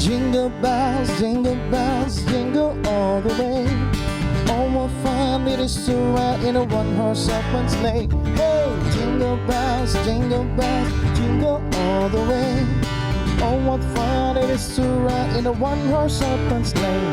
jingle bells, jingle all the way. Oh, what fun it is to ride in a one-horse open sleigh. Hey, jingle bells, jingle all the way. Oh, what fun it is to ride in a one-horse open sleigh.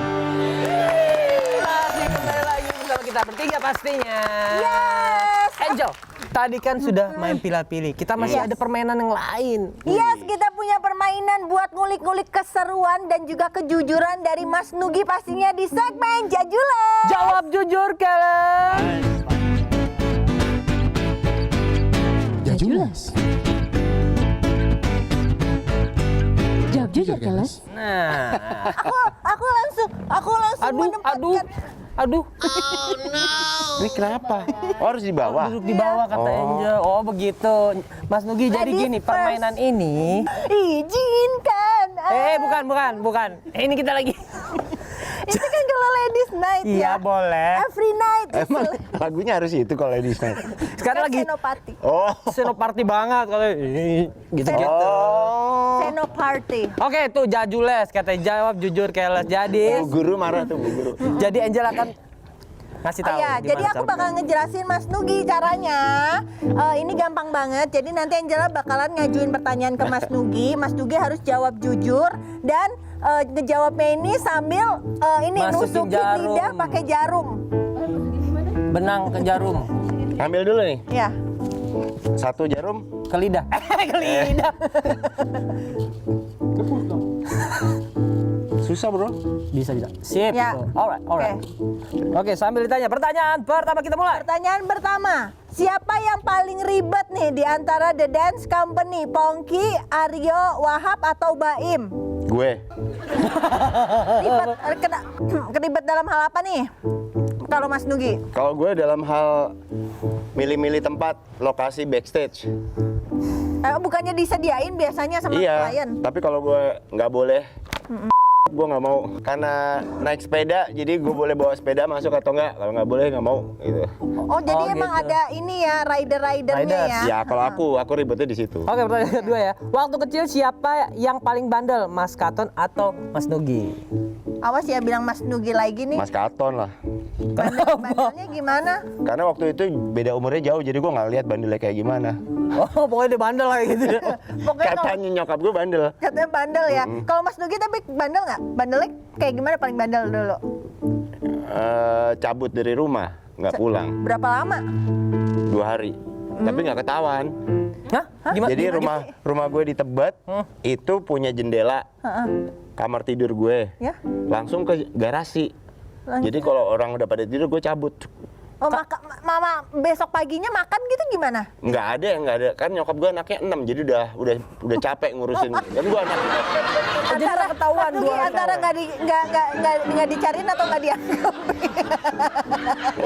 Masih kembali lagi bersama kita bertiga pastinya. Yes. Angel, tadi kan sudah main pilih-pilih. Kita masih ada permainan yang lain. Yes, kita punya permainan buat ngulik-ngulik keseruan dan juga kejujuran dari Mas Nugi pastinya di segmen Jajules. Jawab jujur kalian. Jajules. Jawab jujur kelas. Nah, Aku langsung menempatkan. aduh. Ini kenapa? Oh, harus di bawah. Duduk di bawah kata Angel. Oh begitu, Mas Nugi. Jadi Ladies gini, first. permainan ini. Izinkan. Bukan. Ini kita lagi. Itu kan kalau ladies night ya. Iya boleh. Every night. Emang lagunya harus itu kalau ladies night. Sekarang lagi Senopati. Oh. senoparty banget kalau gitu-gitu. Oh. Senoparty. Oke, tuh Jajules katanya jawab jujur keles. Jadi Bu guru marah tuh, Bu guru. jadi Angel akan ngasih tahu. Iya, gimana jadi aku cara bakal ngejelasin Mas Nugi caranya. Ini gampang banget. Jadi nanti Angela bakalan ngajuin pertanyaan ke Mas Nugi. Mas Nugi harus jawab jujur dan ngejawabnya ini sambil ini Masukin nusukin jarum. lidah pakai jarum. benang ke jarum, Ambil dulu nih. Ya. Satu jarum. ke lidah. Ke lidah. Susah, Bro. Bisa tidak? Sip. Ya. Gitu. Alright. Oke, sambil ditanya. Pertanyaan pertama kita mulai. Pertanyaan pertama, siapa yang paling ribet nih di antara The Dance Company? Pongki, Aryo, Wahab atau Baim? Gue. Ribet, keribet dalam hal apa nih? Kalau Mas Nugi? Kalau gue dalam hal milih-milih tempat, lokasi backstage. Bukannya disediain biasanya sama Iya. klien? Tapi kalau gue nggak boleh, gue nggak mau. Karena naik sepeda, jadi gue boleh bawa sepeda masuk atau enggak. Kalau nggak boleh nggak mau. Gitu. Oh, jadi Oh, emang gitu. ada ini ya, rider-ridernya Riders. ya? Ya kalau aku ribetnya di situ. Oke, pertanyaan kedua ya. Waktu kecil siapa yang paling bandel, Mas Katon atau Mas Nugi? Awas ya bilang Mas Nugi lagi nih. Mas Katon lah. Bandelnya gimana? Karena waktu itu beda umurnya jauh, jadi gue nggak lihat bandelnya kayak gimana. Oh, pokoknya dia bandel lah gitu. Pokoknya kalau Katanya nyokap gue bandel. katanya bandel ya. Kalau Mas Nugi tapi bandel nggak? Bandelnya kayak gimana paling bandel dulu? Cabut dari rumah, nggak pulang Berapa lama? 2 hari. Tapi nggak ketahuan. Hah? Gimana? Jadi rumah gue di Tebet itu punya jendela kamar tidur gue. Ya? Langsung ke garasi. Langsung. Jadi kalau orang udah pada tidur gue cabut. Oh, mama besok paginya makan gitu gimana? Nggak ada. Kan nyokap gue anaknya 6, jadi udah capek ngurusin. Dan gue anak. Jadi nggak ketahuan Mas Nugi dua orang. antara nggak dicariin atau nggak dianggap?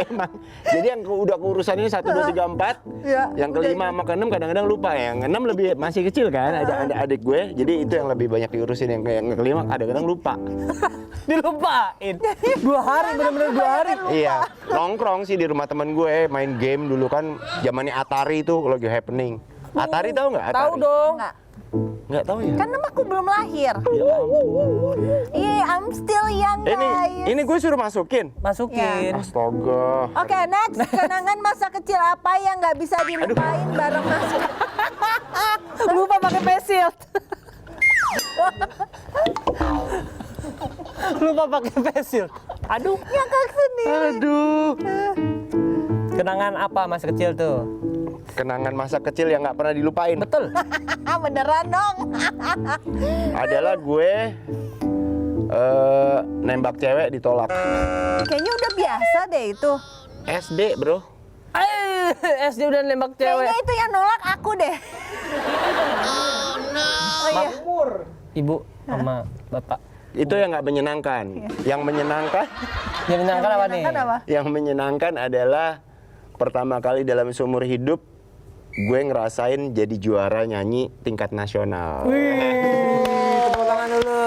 Emang. Jadi yang udah keurusan ini 1, 2, 3, 4. Ya, Yang kelima sama ke-6 kadang-kadang lupa. Yang 6 lebih masih kecil kan. Ada adik gue. Jadi itu yang lebih banyak diurusin. Yang kelima kadang-kadang lupa. Dilupain. 2 hari, bener-bener 2 hari. Iya, nongkrong sih di rumah temen gue, main game dulu kan zamannya Atari itu lagi happening. Atari tahu nggak? Atari? Tahu dong. Nggak. Nggak tahu ya? Kan aku belum lahir. Ya ampun. Iya, I'm still young guys. Ini gue suruh masukin. Masukin. Astaga. Oke, next. Kenangan masa kecil apa yang nggak bisa dilupain bareng Mas? Lupa pakai face shield. Lupa pakai face shield. Aduh. Ngakak sendiri. Aduh. Kenangan apa masa kecil tuh? Kenangan masa kecil yang nggak pernah dilupain. Betul. Beneran dong. Adalah gue nembak cewek ditolak. Kayaknya udah biasa deh itu. SD bro. SD udah nembak cewek. Kayaknya itu yang nolak aku deh. Oh iya. Ibu sama bapak. Itu yang nggak menyenangkan. Yang menyenangkan, Yang menyenangkan apa nih? Menyenangkan apa? yang menyenangkan adalah pertama kali dalam seumur hidup gue ngerasain jadi juara nyanyi tingkat nasional. Tepuk tangan dulu.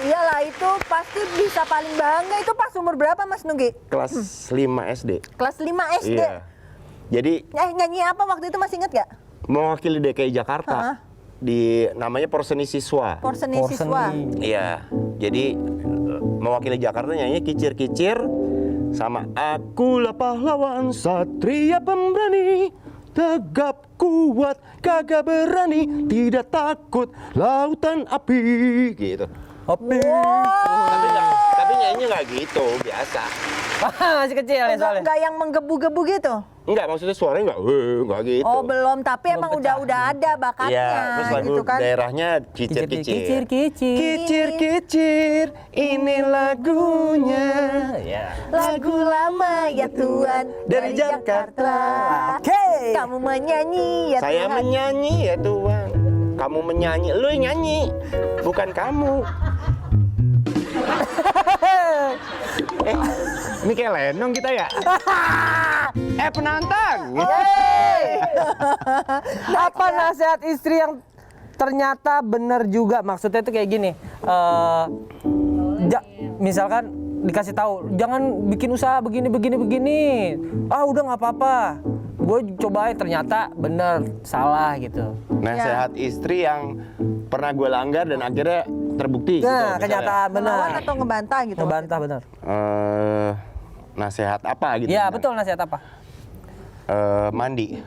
Iyalah itu pasti bisa paling bangga. Itu pas umur berapa Mas Nugi? Kelas 5 SD. Kelas 5 SD. Iya. Jadi Nyanyi apa waktu itu masih inget gak? mewakili DKI Jakarta. Hah? di namanya Porseni Siswa. Porseni siswa. Iya. Jadi mewakili Jakarta nyanyi kicir-kicir sama akulah pahlawan satria pemberani, tegap kuat kagak berani, tidak takut lautan api gitu. Tapi nyanyi nggak gitu, biasa. Masih kecil ya soalnya. Enggak yang menggebu-gebu gitu. Enggak, maksudnya suaranya nggak gitu. Oh, belum, tapi emang pecah. udah ada bakatnya Iya, terus lagu gitu kan. daerahnya kicir-kicir. Kicir-kicir. Kicir-kicir, ini lagunya. Ya. Lagu lama ya Tuhan Dari Jakarta. Oke. Kamu menyanyi ya Saya Tuhan. menyanyi ya Tuhan. Kamu menyanyi, lu yang nyanyi, bukan kamu. Ini kayak lenong kita ya. Penantang. Apa nasihat istri yang ternyata benar juga? Maksudnya itu kayak gini. Misalkan dikasih tahu, jangan bikin usaha begini. Ah udah nggak apa-apa. Gue cobain ternyata bener salah gitu. Nasihat istri yang pernah gue langgar dan akhirnya terbukti. Nah, gitu, kenyataan Melawan benar. atau ngebantah gitu. Ngebantah benar. Nasihat apa gitu? Iya betul, nasihat apa? Mandi.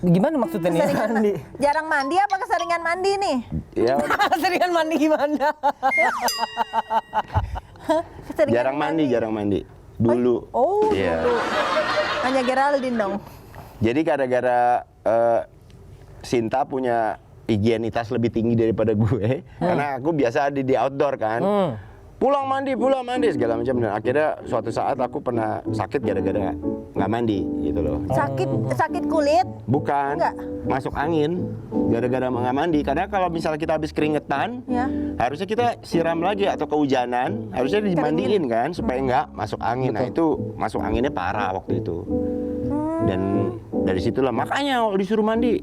Gimana maksudnya nih? Keseringan Mandi. Jarang mandi apa keseringan mandi nih? Ya, Keseringan mandi gimana? Keseringan jarang mandi. Dulu. Oh, Iya. dulu. Hanya Geraldine dong. Jadi gara-gara Sinta punya higienitas lebih tinggi daripada gue, karena aku biasa ada di outdoor kan. Pulang mandi segala macam, dan akhirnya suatu saat aku pernah sakit gara-gara nggak mandi gitu loh. Sakit kulit. Bukan, Enggak. masuk angin gara-gara nggak mandi. Karena kalau misalnya kita habis keringetan, Ya. harusnya kita siram lagi, atau kehujanan, harusnya dimandiin kan supaya nggak masuk angin. Nah itu masuk anginnya parah waktu itu. Dan dari situlah makanya kalau disuruh mandi.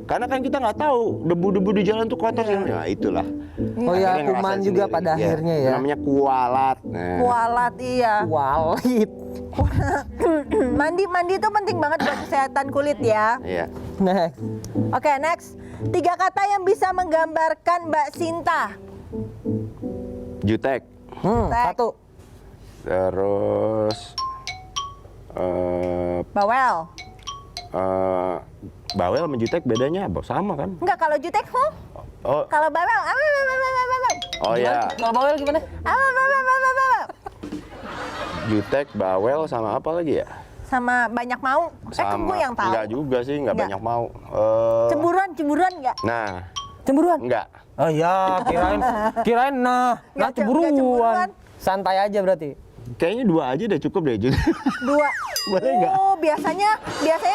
Karena kan kita nggak tahu debu-debu di jalan tuh kotor sih. Nah itulah. Oh ya, Akhirnya kuman ngerasain juga sendiri. pada akhirnya ya. Namanya kualat. Nah. Kualat iya. Walit. Mandi itu penting banget buat kesehatan kulit ya. Iya. Next. Oke, next. 3 kata yang bisa menggambarkan Mbak Sinta. Jutek. Tek. Satu. Terus Bawel. bawel sama jutek bedanya apa? Sama kan? Enggak, kalau jutek, Oh, kalau bawel, oh ya. Kalau bawel gimana? Jutek, bawel sama apa lagi ya? sama banyak mau. Kan gue yang tahu. Enggak juga sih, enggak Enggak. banyak mau. Cemburuan enggak? Nah, Cemburuan? enggak. Oh ya, kirain nah Nggak cemburuan. cemburuan. Santai aja berarti. Kayaknya 2 aja deh cukup deh. 2. Boleh nggak? Oh, biasanya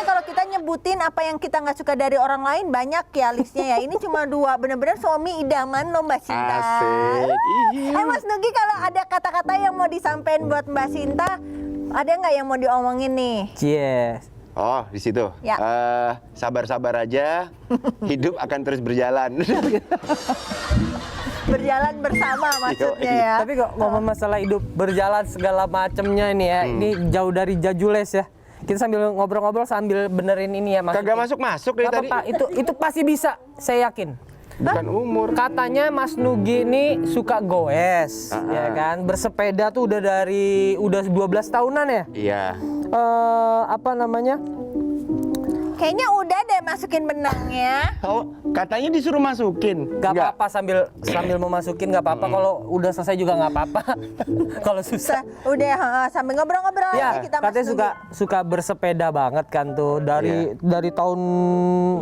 kalau kita nyebutin apa yang kita nggak suka dari orang lain banyak ya listnya ya. Ini cuma 2. Bener-bener suami idaman loh Mbak Sinta. Asik. Mas Nugi, kalau ada kata-kata yang mau disampaikan buat Mbak Sinta, ada nggak yang mau diomongin nih? Cheers. Oh, di situ. Ya. Sabar-sabar aja. Hidup akan terus berjalan. Berjalan bersama maksudnya ya. Tapi kok ngomong masalah hidup berjalan segala macemnya ini ya, ini jauh dari jajules ya. Kita sambil ngobrol-ngobrol sambil benerin ini ya Mas. Kagak masuk-masuk dari Gak tadi. apa-apa, itu pasti bisa, saya yakin. Bukan umur. Katanya Mas Nugi ini suka goes, ya kan? Bersepeda tuh udah 12 tahunan ya? Iya. Apa namanya? Kayaknya udah deh masukin benangnya. Oh, katanya disuruh masukin. Gak apa-apa sambil memasukin gak apa-apa. Kalau udah selesai juga gak apa-apa. Kalau susah. Udah sambil ngobrol-ngobrol aja Ya, kita Mas katanya Nugi. suka bersepeda banget kan tuh dari tahun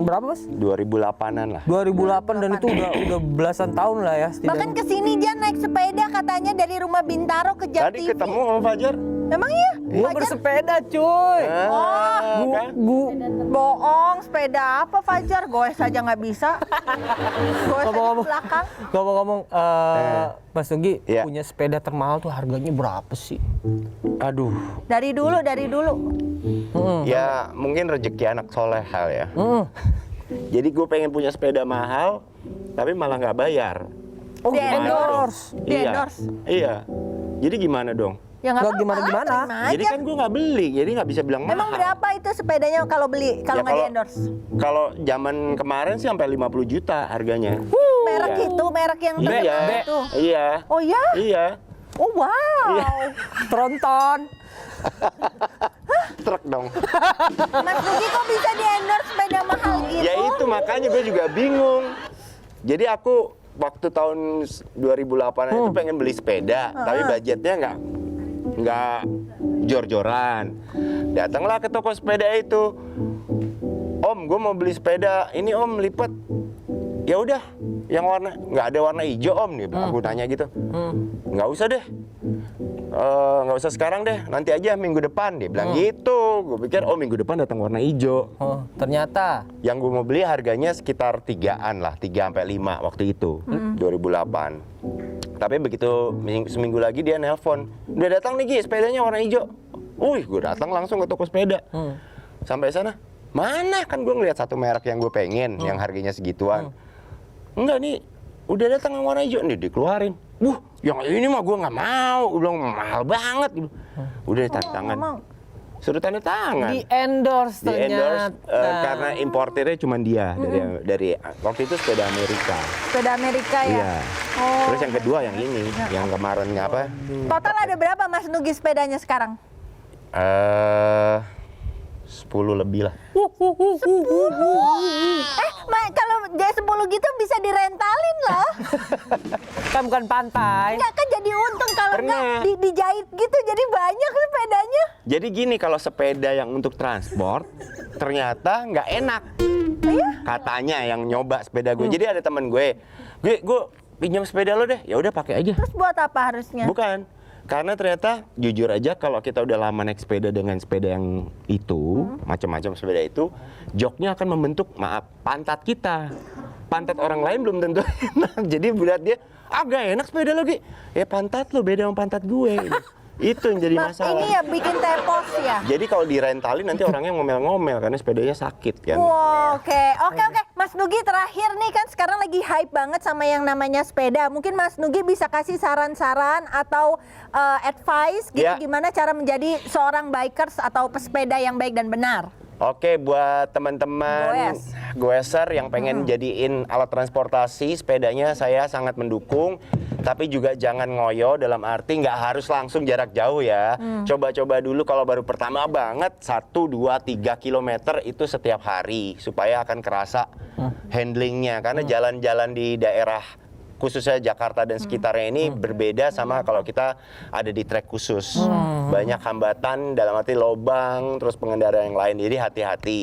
berapa Mas? 2008-an lah. 2008 dan itu udah belasan tahun lah ya. Bahkan kesini Jan naik sepeda katanya dari rumah Bintaro ke Jam Tadi TV. ketemu sama Fajar. Emang iya? Gua bersepeda cuy. Kan? Bohong, sepeda apa Fajar? Goes aja nggak bisa. Goes aja di belakang. Ngomong-ngomong, Mas Nugi Iya. punya sepeda termahal tuh harganya berapa sih? Aduh. Dari dulu. Ya, mungkin rezeki anak soleh hal ya. Jadi gue pengen punya sepeda mahal, tapi malah nggak bayar. Oh, Di endorse. Di Iya. endorse. Iya. Jadi gimana dong? Ya nggak apa-apa, gimana-gimana. terima Jadi aja. kan gue nggak beli, jadi nggak bisa bilang mahal. Emang berapa itu sepedanya kalau beli, kalau Ya, nggak di-endorse? Kalau zaman kemarin sih sampai 50 juta harganya. Merek Iya. itu, merek yang Iya, terkenal itu. iya, Oh ya? iya. Oh wow. Tronton. Truk dong. Mas Nugi kok bisa di-endorse sepeda mahal gitu? Ya itu makanya gue juga bingung. Jadi aku waktu tahun 2008 itu pengen beli sepeda, tapi budgetnya nggak jor-joran. Datanglah ke toko sepeda itu. Om, gue mau beli sepeda. Ini Om lipat. Ya udah, yang warna nggak ada warna hijau Om nih. Aku tanya gitu. Nggak usah deh. Nggak usah sekarang deh, nanti aja minggu depan dia bilang gitu. Gue pikir minggu depan datang warna hijau. Oh, ternyata Yang gue mau beli harganya sekitar 3-an lah, 3-5 waktu itu, 2008. Tapi begitu seminggu lagi dia nelpon, udah datang nih Gi, sepedanya warna hijau. Wih, gue datang langsung ke toko sepeda. Sampai sana, mana kan gue ngeliat satu merek yang gue pengen, yang harganya segituan. Enggak nih, udah datang yang warna hijau, nih dikeluarin. Yang ini mah gue nggak mau, gue bilang mahal banget. Udah tanda tangan. Suruh tanda tangan. di-endorse Di-endorse ternyata. karena importernya cuma dia dari waktu itu sepeda Amerika. Sepeda Amerika ya? Iya. Oh. Terus yang kedua yang ini, yang kemarin apa? Total ada berapa Mas Nugi sepedanya sekarang? 10 lebih lah. Kalau dia 10 gitu bisa direntalin loh. Kan bukan pantai. Enggak kan jadi untung kalau Pernah. enggak dijahit gitu jadi banyak sepedanya. Jadi gini, kalau sepeda yang untuk transport ternyata nggak enak. Iya? Katanya yang nyoba sepeda gue. Jadi ada teman gue pinjam sepeda lo deh. Ya udah pakai aja. Terus buat apa harusnya? Bukan. Karena ternyata jujur aja kalau kita udah lama naik sepeda dengan sepeda yang itu, macam-macam sepeda itu, joknya akan membentuk pantat kita. Pantat orang lain belum tentu enak. Jadi buat dia, gak enak sepeda lo Gi. Ya pantat lo beda sama pantat gue. Itu yang jadi Mas, masalah. ini ya bikin tepos ya. Jadi kalau direntalin nanti orangnya ngomel-ngomel karena sepedanya sakit kan. Wow, oke. Mas Nugi terakhir nih kan sekarang lagi hype banget sama yang namanya sepeda. Mungkin Mas Nugi bisa kasih saran-saran atau advice gitu Ya. gimana cara menjadi seorang bikers atau pesepeda yang baik dan benar. Oke, buat teman-teman goeser yang pengen jadiin alat transportasi sepedanya, saya sangat mendukung. Tapi juga jangan ngoyo, dalam arti nggak harus langsung jarak jauh ya. Coba-coba dulu kalau baru pertama banget 1, 2, 3 kilometer itu setiap hari supaya akan kerasa handlingnya. Karena jalan-jalan di daerah khususnya Jakarta dan sekitarnya ini berbeda sama kalau kita ada di trek khusus. Banyak hambatan dalam arti lobang, terus pengendara yang lain. Jadi hati-hati,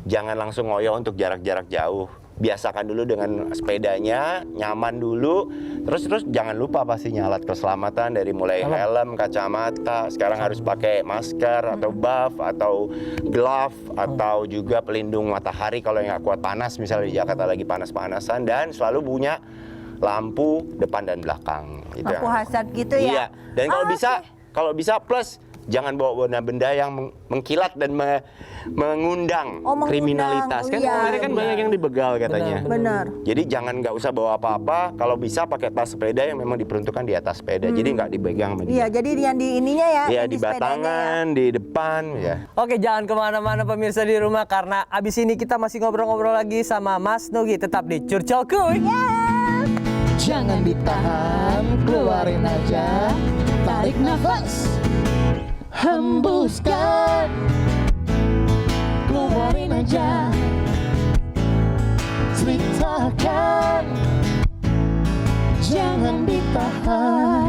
jangan langsung ngoyo untuk jarak-jarak jauh. Biasakan dulu dengan sepedanya, nyaman dulu. Terus jangan lupa pastinya alat keselamatan dari mulai helm, kacamata. Sekarang harus pakai masker atau buff atau glove atau juga pelindung matahari kalau nggak kuat panas. Misalnya di Jakarta lagi panas-panasan, dan selalu punya lampu depan dan belakang. Gitu Lampu ya. hazard gitu ya. Iya. Dan kalau bisa plus jangan bawa benda-benda yang mengkilat dan mengundang Oh, mengundang. kriminalitas. Kan Iya. kemarin kan banyak yang dibegal katanya. Benar. Jadi jangan nggak usah bawa apa-apa. Kalau bisa pakai tas sepeda yang memang diperuntukkan di atas sepeda. Jadi nggak dipegang sama dia. Iya, jadi yang di ininya ya. Iya, yang di sepedanya batangan, di depan, ya. Oke, jangan kemana-mana pemirsa di rumah, karena abis ini kita masih ngobrol-ngobrol lagi sama Mas Nugi. Tetap di Curcol Kuy. Jangan ditahan, keluarin aja. Tarik nafas, hembuskan, keluarin aja. Ceritakan, jangan ditahan.